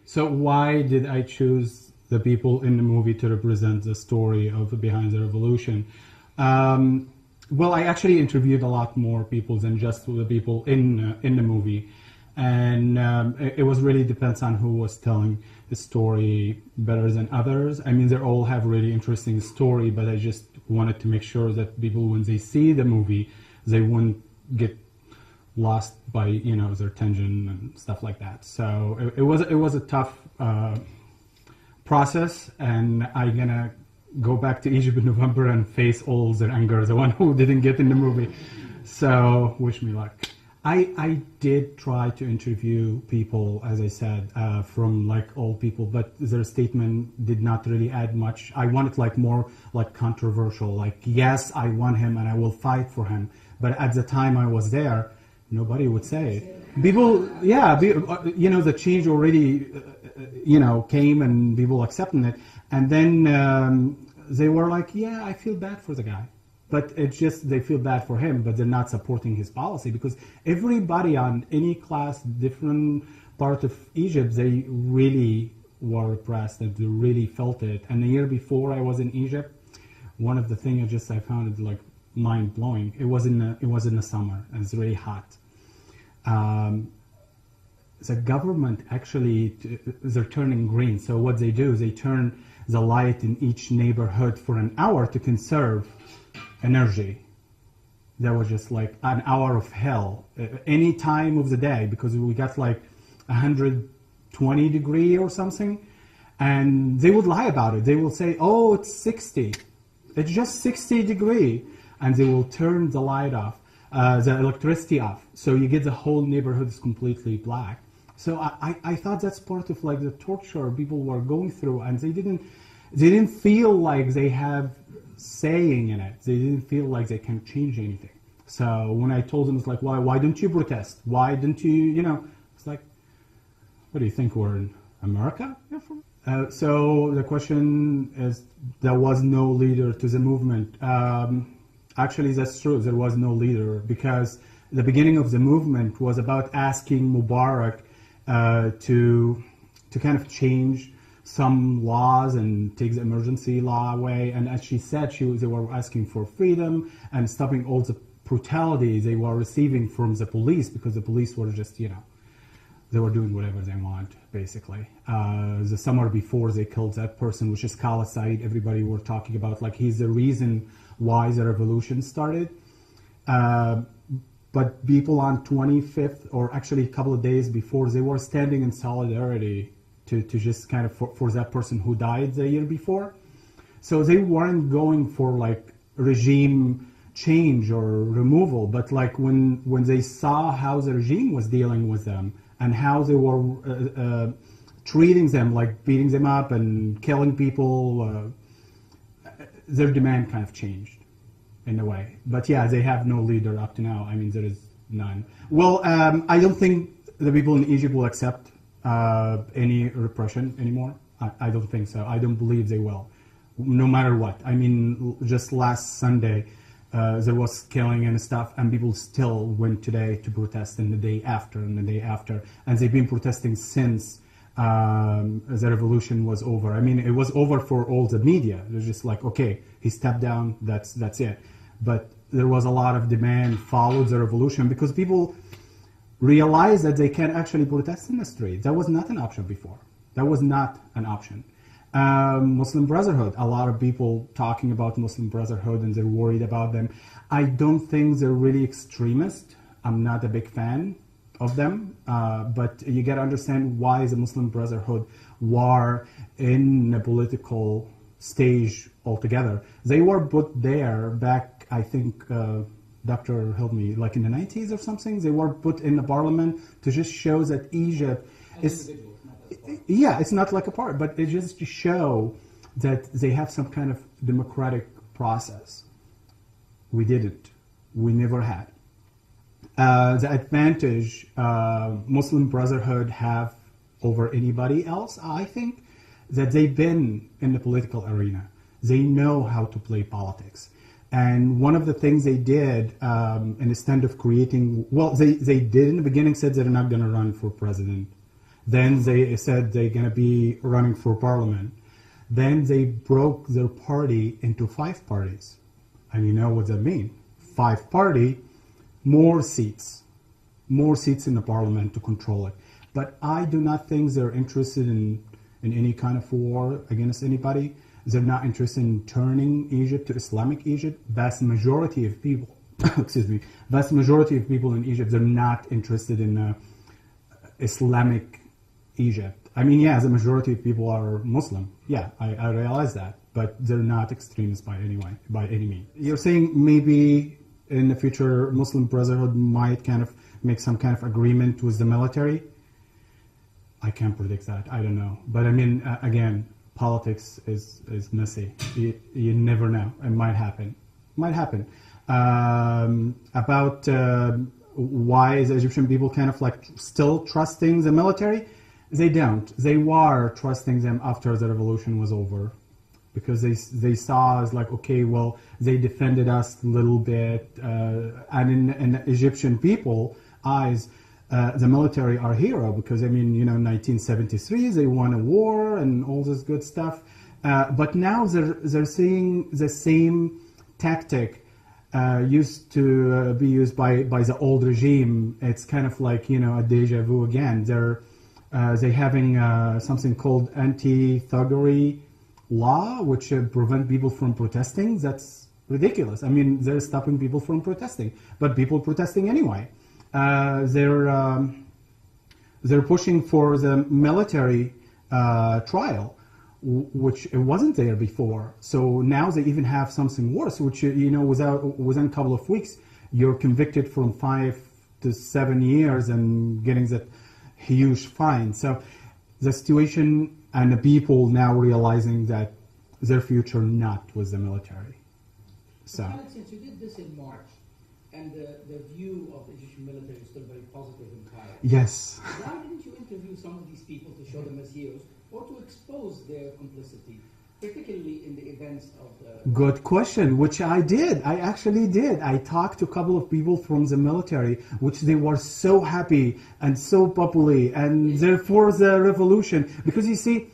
So why did I choose the people in the movie to represent the story of behind the revolution? Well, I actually interviewed a lot more people than just the people in the movie, and it was really depends on who was telling the story better than others. I mean, they all have really interesting story, but I just wanted to make sure that people, when they see the movie, they wouldn't get lost by their tension and stuff like that. So it was a tough process, and I'm gonna go back to Egypt in November and face all their anger, the one who didn't get in the movie. So wish me luck. I did try to interview people, as I said, from like all people, but their statement did not really add much. I wanted like more like controversial, like yes, I want him and I will fight for him. But at the time I was there, nobody would say it. People, yeah, the change already, came and people accepting it. And then they were like, yeah, I feel bad for the guy. But it's just they feel bad for him, but they're not supporting his policy, because everybody on any class, different part of Egypt, they really were repressed and they really felt it. And the year before I was in Egypt, one of the things I found it like mind blowing. It was in the summer and it's really hot. The government actually, they're turning green. So what they do is they turn the light in each neighborhood for an hour to conserve energy. That was just like an hour of hell, any time of the day, because we got like 120 degree or something, and they would lie about it. They will say, oh, it's 60. It's just 60 degree, and they will turn the light off, the electricity off. So you get the whole neighborhood is completely black. So I thought that's part of like the torture people were going through, and they didn't feel like they have saying in it. They didn't feel like they can change anything. So when I told them, it's like, why don't you protest? Why don't you, it's like, what do you think, we're in America? So the question is, there was no leader to the movement. Actually, that's true. There was no leader, because the beginning of the movement was about asking Mubarak to kind of change some laws and take the emergency law away. And as she said, they were asking for freedom and stopping all the brutality they were receiving from the police, because the police were just, they were doing whatever they want, basically. The summer before they killed that person, which is Khaled Sayed, everybody were talking about, like, he's the reason why the revolution started. But people on 25th, or actually a couple of days before, they were standing in solidarity to just kind of for that person who died the year before. So they weren't going for like regime change or removal, but like when they saw how the regime was dealing with them and how they were treating them, like beating them up and killing people, their demand kind of changed in a way. But yeah, they have no leader up to now. I mean, there is none. Well, I don't think the people in Egypt will accept any repression anymore. I don't think so. I don't believe they will, no matter what. I mean, just last Sunday, there was killing and stuff, and people still went today to protest, and the day after, and the day after. And they've been protesting since the revolution was over. I mean, it was over for all the media. It was just like, okay, he stepped down, that's it. But there was a lot of demand followed the revolution, because people realize that they can actually protest in the street. That was not an option before. That was not an option. Muslim Brotherhood, a lot of people talking about Muslim Brotherhood and they're worried about them. I don't think they're really extremist. I'm not a big fan of them, but you got to understand why the Muslim Brotherhood were in a political stage altogether. They were put there back, I think, Dr. help me, like in the 90s or something. They were put in the parliament to just show that Egypt is, yeah, it's not like a part, but it just to show that they have some kind of democratic process. We didn't. We never had. The advantage Muslim Brotherhood have over anybody else, I think, that they've been in the political arena. They know how to play politics. And one of the things they did, instead of creating, well, they did in the beginning said they're not going to run for president. Then they said they're going to be running for parliament. Then they broke their party into 5 parties. And you know what that means? 5 party, more seats in the parliament to control it. But I do not think they're interested in any kind of war against anybody. They're not interested in turning Egypt to Islamic Egypt. Vast majority of people, vast majority of people in Egypt, they're not interested in Islamic Egypt. I mean, yeah, the majority of people are Muslim. Yeah, I realize that, but they're not extremists by any means. You're saying maybe in the future Muslim Brotherhood might kind of make some kind of agreement with the military. I can't predict that. I don't know. But I mean, again, politics is messy. You never know. It might happen. About why is Egyptian people kind of like still trusting the military? They don't. They were trusting them after the revolution was over, because they saw as like, okay, well, they defended us a little bit, and in Egyptian people eyes, the military are hero, because I mean, 1973 they won a war and all this good stuff, but now they're seeing the same tactic used to be used by the old regime. It's kind of like a deja vu again. They having something called anti-thuggery law, which prevent people from protesting. That's ridiculous. I mean, they're stopping people from protesting, but people protesting anyway. They're pushing for the military trial, which it wasn't there before. So now they even have something worse, which within a couple of weeks you're convicted from 5 to 7 years and getting that huge fine. So the situation and the people now realizing that their future not with the military. So since you did this in March, and the view of the Egyptian military is still very positive and quiet. Yes. Why didn't you interview some of these people to show them as heroes, or to expose their complicity, particularly in the events of the... Good question, which I did. I actually did. I talked to a couple of people from the military, which they were so happy and so popular, and they're for the revolution. Because you see,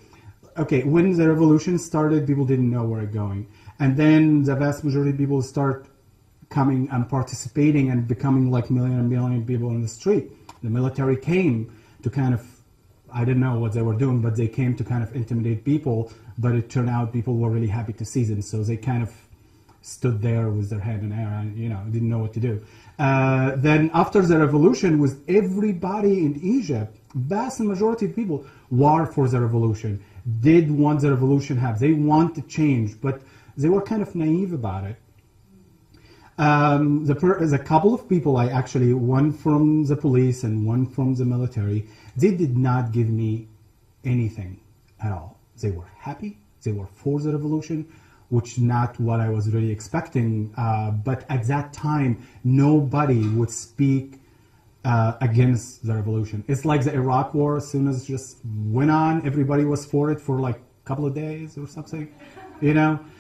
okay, when the revolution started, people didn't know where it's going. And then the vast majority of people start coming and participating and becoming like million and million people in the street. The military came to kind of, I didn't know what they were doing, but they came to kind of intimidate people, but it turned out people were really happy to see them, so they kind of stood there with their head in air and didn't know what to do. Then after the revolution, with everybody in Egypt, vast majority of people were for the revolution, did want the revolution have, they want to change, but they were kind of naive about it. There's a couple of people, one from the police and one from the military, they did not give me anything at all. They were happy, they were for the revolution, which not what I was really expecting, but at that time, nobody would speak against the revolution. It's like the Iraq war, as soon as it just went on, everybody was for it for like a couple of days or something,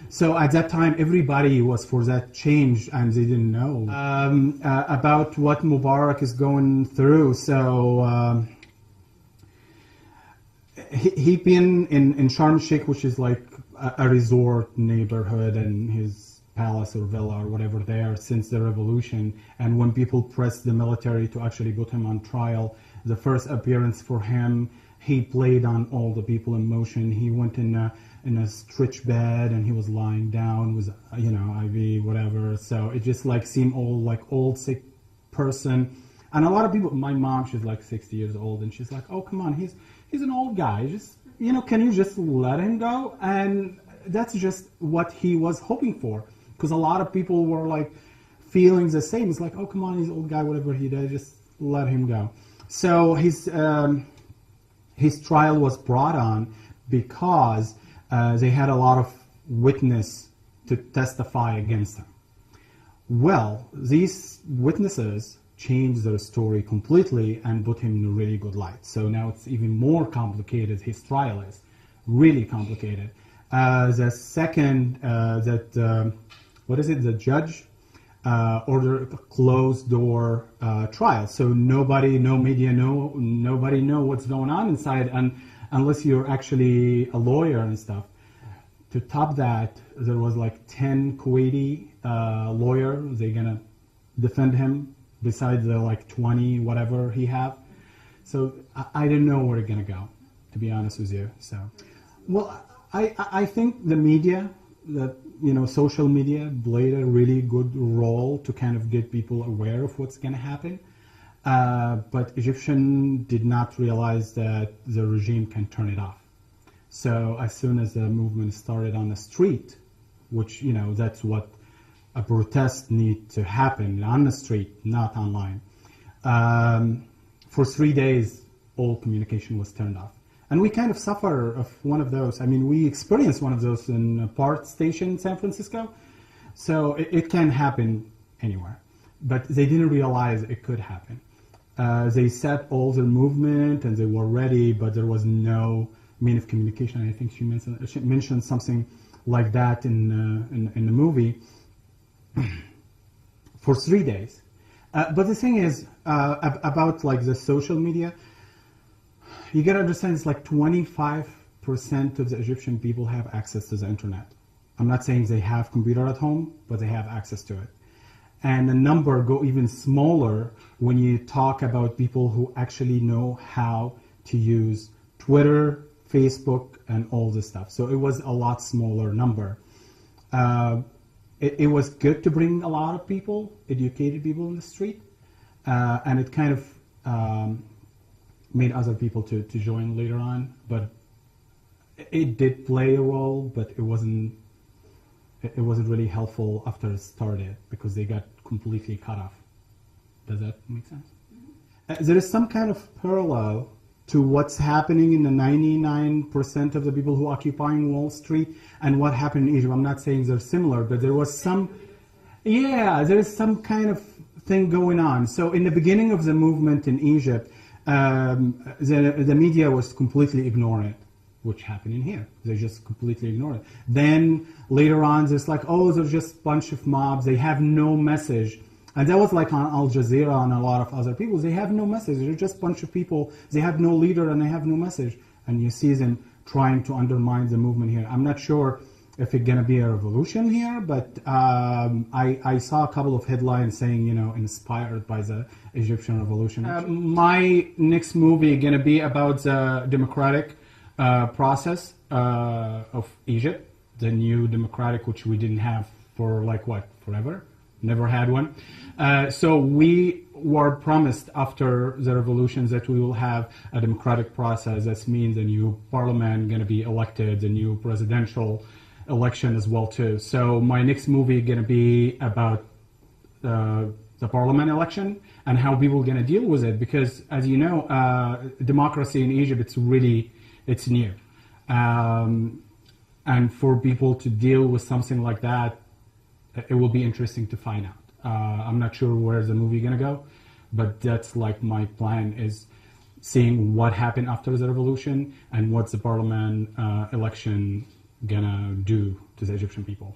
So at that time, everybody was for that change, and they didn't know about what Mubarak is going through. So he been in Sharm el-Sheikh, which is like a resort neighborhood, and his palace or villa or whatever there since the revolution. And when people pressed the military to actually put him on trial, the first appearance for him, he played on all the people in motion. He went in a stretch bed, and he was lying down with IV, whatever. So it just like seemed old sick person. And a lot of people, my mom, she's like 60 years old, and she's like, oh, come on, he's an old guy, just can you just let him go? And that's just what he was hoping for, because a lot of people were like feeling the same. It's like, oh, come on, he's an old guy, whatever he did, just let him go. So his trial was brought on because they had a lot of witness to testify against him. Well, these witnesses changed their story completely and put him in a really good light. So now it's even more complicated. His trial is really complicated. The second, the judge order a closed door trial. So nobody, no media, nobody know what's going on inside, and unless you're actually a lawyer and stuff. To top that, there was like 10 Kuwaiti lawyers. They're gonna defend him besides the like 20 whatever he have. So I didn't know where it's gonna go, to be honest with you. So, well, I think the media, that social media played a really good role to kind of get people aware of what's gonna happen. But Egyptian did not realize that the regime can turn it off. So as soon as the movement started on the street, which that's what a protest need to happen on the street, not online. For 3 days, all communication was turned off. And we kind of suffer of one of those. I mean, we experienced one of those in a PART station in San Francisco. So it can happen anywhere. But they didn't realize it could happen. They set all their movement and they were ready, but there was no mean of communication. I think she mentioned something like that in the movie for 3 days. But the thing is about like the social media, you gotta understand it's like 25% of the Egyptian people have access to the internet. I'm not saying they have computer at home, but they have access to it. And the number go even smaller when you talk about people who actually know how to use Twitter, Facebook, and all this stuff. So it was a lot smaller number. It was good to bring a lot of people, educated people in the street, and it kind of made other people to join later on. But it did play a role, but it wasn't really helpful after it started because they got completely cut off. Does that make sense? Mm-hmm. There is some kind of parallel to what's happening in the 99% of the people who occupying Wall Street and what happened in Egypt. I'm not saying they're similar, but there was there is some kind of thing going on. So in the beginning of the movement in Egypt, the media was completely ignoring it, which happened in here. They just completely ignored it. Then later on, there's like, they're just a bunch of mobs. They have no message. And that was like on Al Jazeera and a lot of other people. They have no message. They're just a bunch of people. They have no leader and they have no message. And you see them trying to undermine the movement here. I'm not sure if it's going to be a revolution here, but I saw a couple of headlines saying, inspired by the Egyptian revolution. My next movie is going to be about the democratic process of Egypt, the new democratic, which we didn't have for forever. Never had one. So we were promised after the revolution that we will have a democratic process. That means a new parliament going to be elected, a new presidential election as well too. So my next movie is going to be about the parliament election and how people are going to deal with it. Because as you know, democracy in Egypt, it's new. And for people to deal with something like that, it will be interesting to find out. I'm not sure where the movie is going to go, but that's like my plan is seeing what happened after the revolution and what's the parliament election going to do to the Egyptian people.